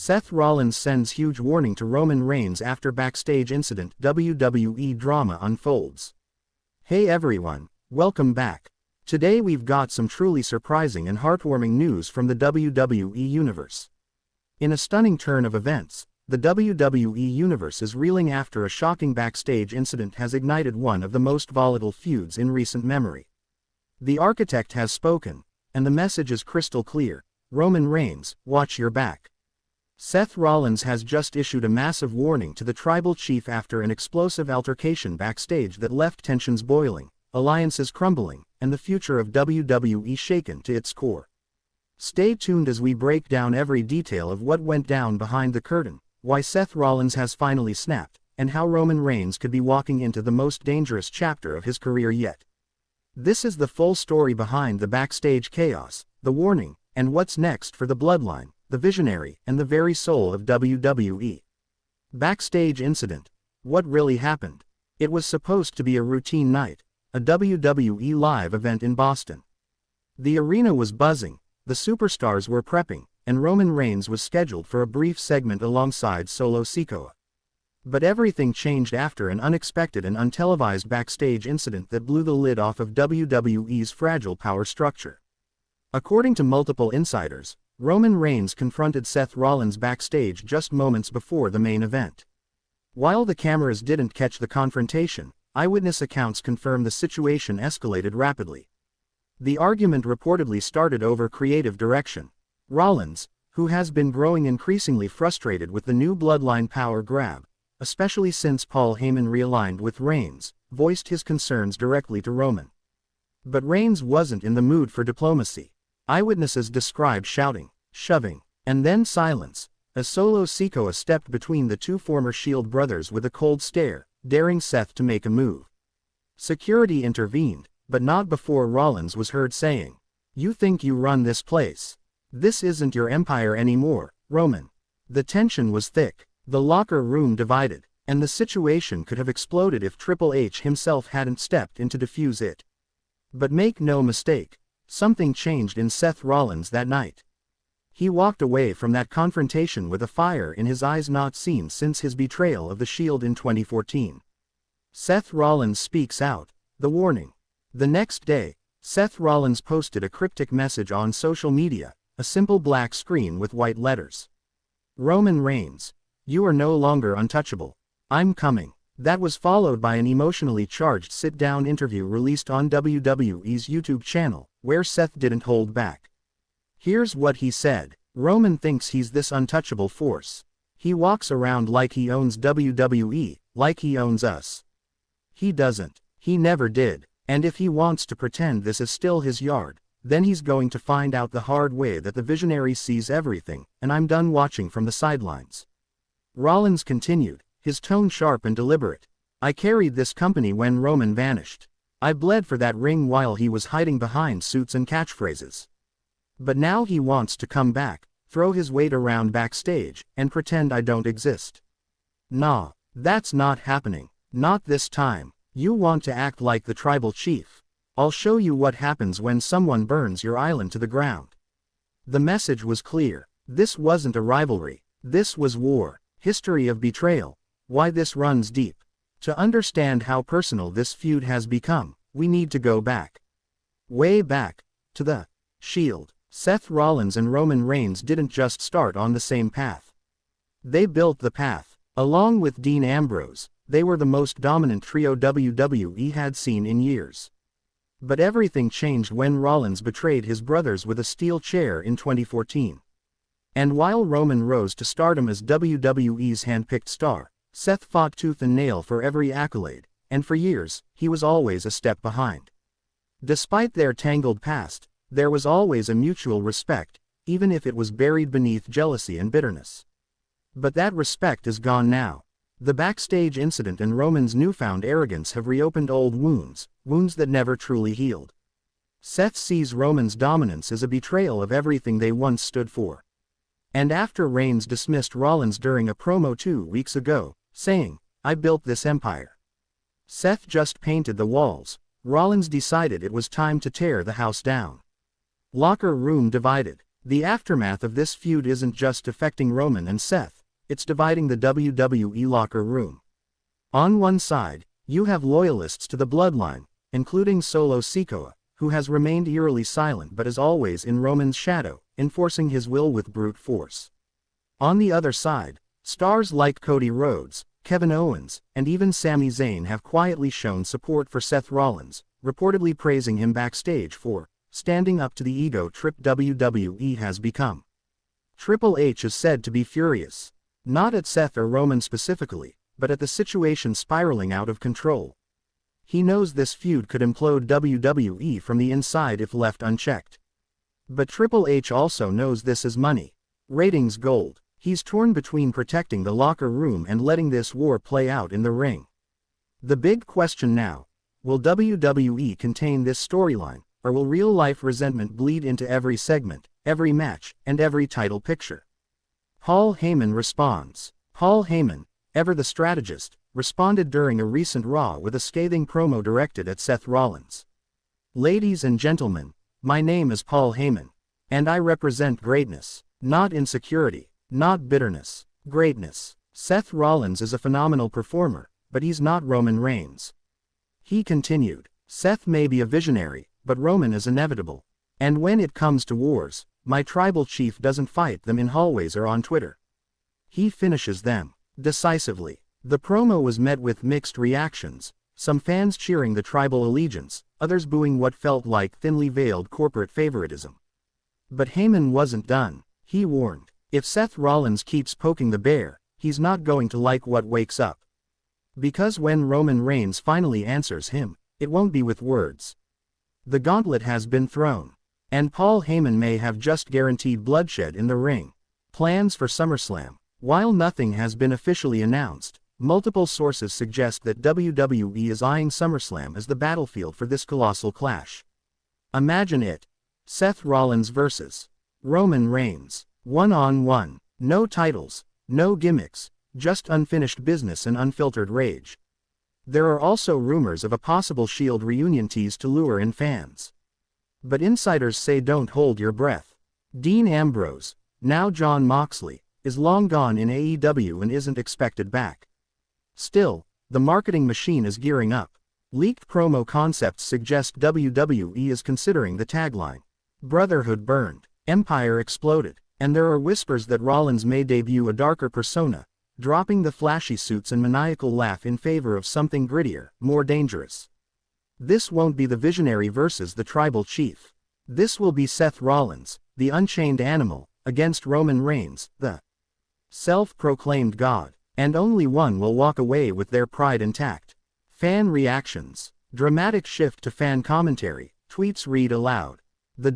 Seth Rollins sends huge warning to Roman Reigns after backstage incident. WWE drama unfolds. Hey everyone, welcome back. Today we've got some truly surprising and heartwarming news from the WWE Universe. In a stunning turn of events, the WWE Universe is reeling after a shocking backstage incident has ignited one of the most volatile feuds in recent memory. The architect has spoken, and the message is crystal clear: Roman Reigns, watch your back. Seth Rollins has just issued a massive warning to the tribal chief after an explosive altercation backstage that left tensions boiling, alliances crumbling, and the future of WWE shaken to its core. Stay tuned as we break down every detail of what went down behind the curtain, why Seth Rollins has finally snapped, and how Roman Reigns could be walking into the most dangerous chapter of his career yet. This is the full story behind the backstage chaos, the warning, and what's next for the Bloodline, the visionary, and the very soul of WWE. Backstage incident. What really happened? It was supposed to be a routine night, a WWE live event in Boston. The arena was buzzing, the superstars were prepping, and Roman Reigns was scheduled for a brief segment alongside Solo Sikoa. But everything changed after an unexpected and untelevised backstage incident that blew the lid off of WWE's fragile power structure. According to multiple insiders, Roman Reigns confronted Seth Rollins backstage just moments before the main event. While the cameras didn't catch the confrontation, eyewitness accounts confirm the situation escalated rapidly. The argument reportedly started over creative direction. Rollins, who has been growing increasingly frustrated with the new Bloodline power grab, especially since Paul Heyman realigned with Reigns, voiced his concerns directly to Roman. But Reigns wasn't in the mood for diplomacy. Eyewitnesses described shouting, shoving, and then silence, as Solo Sikoa stepped between the two former Shield brothers with a cold stare, daring Seth to make a move. Security intervened, but not before Rollins was heard saying, "You think you run this place? This isn't your empire anymore, Roman." The tension was thick, the locker room divided, and the situation could have exploded if Triple H himself hadn't stepped in to defuse it. But make no mistake, something changed in Seth Rollins that night. He walked away from that confrontation with a fire in his eyes not seen since his betrayal of the Shield in 2014. Seth Rollins speaks out, the warning. The next day, Seth Rollins posted a cryptic message on social media, a simple black screen with white letters. "Roman Reigns, you are no longer untouchable. I'm coming." That was followed by an emotionally charged sit-down interview released on WWE's YouTube channel, where Seth didn't hold back. Here's what he said: "Roman thinks he's this untouchable force. He walks around like he owns WWE, like he owns us. He doesn't. He never did. And if he wants to pretend this is still his yard, then he's going to find out the hard way that the visionary sees everything, and I'm done watching from the sidelines." Rollins continued, his tone sharp and deliberate. "I carried this company when Roman vanished. I bled for that ring while he was hiding behind suits and catchphrases. But now he wants to come back, throw his weight around backstage, and pretend I don't exist. Nah, that's not happening. Not this time. You want to act like the tribal chief? I'll show you what happens when someone burns your island to the ground." The message was clear. This wasn't a rivalry. This was war. History of betrayal. Why this runs deep. To understand how personal this feud has become, we need to go back. Way back, to the Shield. Seth Rollins and Roman Reigns didn't just start on the same path. They built the path. Along with Dean Ambrose, they were the most dominant trio WWE had seen in years. But everything changed when Rollins betrayed his brothers with a steel chair in 2014. And while Roman rose to stardom as WWE's handpicked star, Seth fought tooth and nail for every accolade, and for years, he was always a step behind. Despite their tangled past, there was always a mutual respect, even if it was buried beneath jealousy and bitterness. But that respect is gone now. The backstage incident and Roman's newfound arrogance have reopened old wounds, wounds that never truly healed. Seth sees Roman's dominance as a betrayal of everything they once stood for. And after Reigns dismissed Rollins during a promo 2 weeks ago, saying, "I built this empire. Seth just painted the walls," Rollins decided it was time to tear the house down. Locker room divided. The aftermath of this feud isn't just affecting Roman and Seth, it's dividing the WWE locker room. On one side, you have loyalists to the Bloodline, including Solo Sikoa, who has remained eerily silent but is always in Roman's shadow, enforcing his will with brute force. On the other side, stars like Cody Rhodes, Kevin Owens, and even Sami Zayn have quietly shown support for Seth Rollins, reportedly praising him backstage for standing up to the ego trip WWE has become. Triple H is said to be furious, not at Seth or Roman specifically, but at the situation spiraling out of control. He knows this feud could implode WWE from the inside if left unchecked. But Triple H also knows this is money. Ratings gold. He's torn between protecting the locker room and letting this war play out in the ring. The big question now, will WWE contain this storyline, or will real-life resentment bleed into every segment, every match, and every title picture? Paul Heyman responds. Paul Heyman, ever the strategist, responded during a recent Raw with a scathing promo directed at Seth Rollins. "Ladies and gentlemen, my name is Paul Heyman, and I represent greatness, not insecurity, not bitterness, greatness. Seth Rollins is a phenomenal performer, but he's not Roman Reigns." He continued, "Seth may be a visionary, but Roman is inevitable. And when it comes to wars, my tribal chief doesn't fight them in hallways or on Twitter. He finishes them decisively." The promo was met with mixed reactions, some fans cheering the tribal allegiance, others booing what felt like thinly veiled corporate favoritism. But Heyman wasn't done. He warned, if Seth Rollins keeps poking the bear, he's not going to like what wakes up. Because when Roman Reigns finally answers him, it won't be with words. The gauntlet has been thrown. And Paul Heyman may have just guaranteed bloodshed in the ring. Plans for SummerSlam. While nothing has been officially announced, multiple sources suggest that WWE is eyeing SummerSlam as the battlefield for this colossal clash. Imagine it. Seth Rollins vs. Roman Reigns. One-on-one. No titles, no gimmicks, just unfinished business and unfiltered rage. There are also rumors of a possible Shield reunion tease to lure in fans. But insiders say don't hold your breath. Dean Ambrose, now Jon Moxley, is long gone in AEW and isn't expected back. Still, the marketing machine is gearing up. Leaked promo concepts suggest WWE is considering the tagline, "Brotherhood burned, Empire exploded," and there are whispers that Rollins may debut a darker persona, dropping the flashy suits and maniacal laugh in favor of something grittier, more dangerous. This won't be the visionary versus the tribal chief. This will be Seth Rollins, the unchained animal, against Roman Reigns, the self-proclaimed god, and only one will walk away with their pride intact. Fan reactions. Dramatic shift to fan commentary. Tweets read aloud. The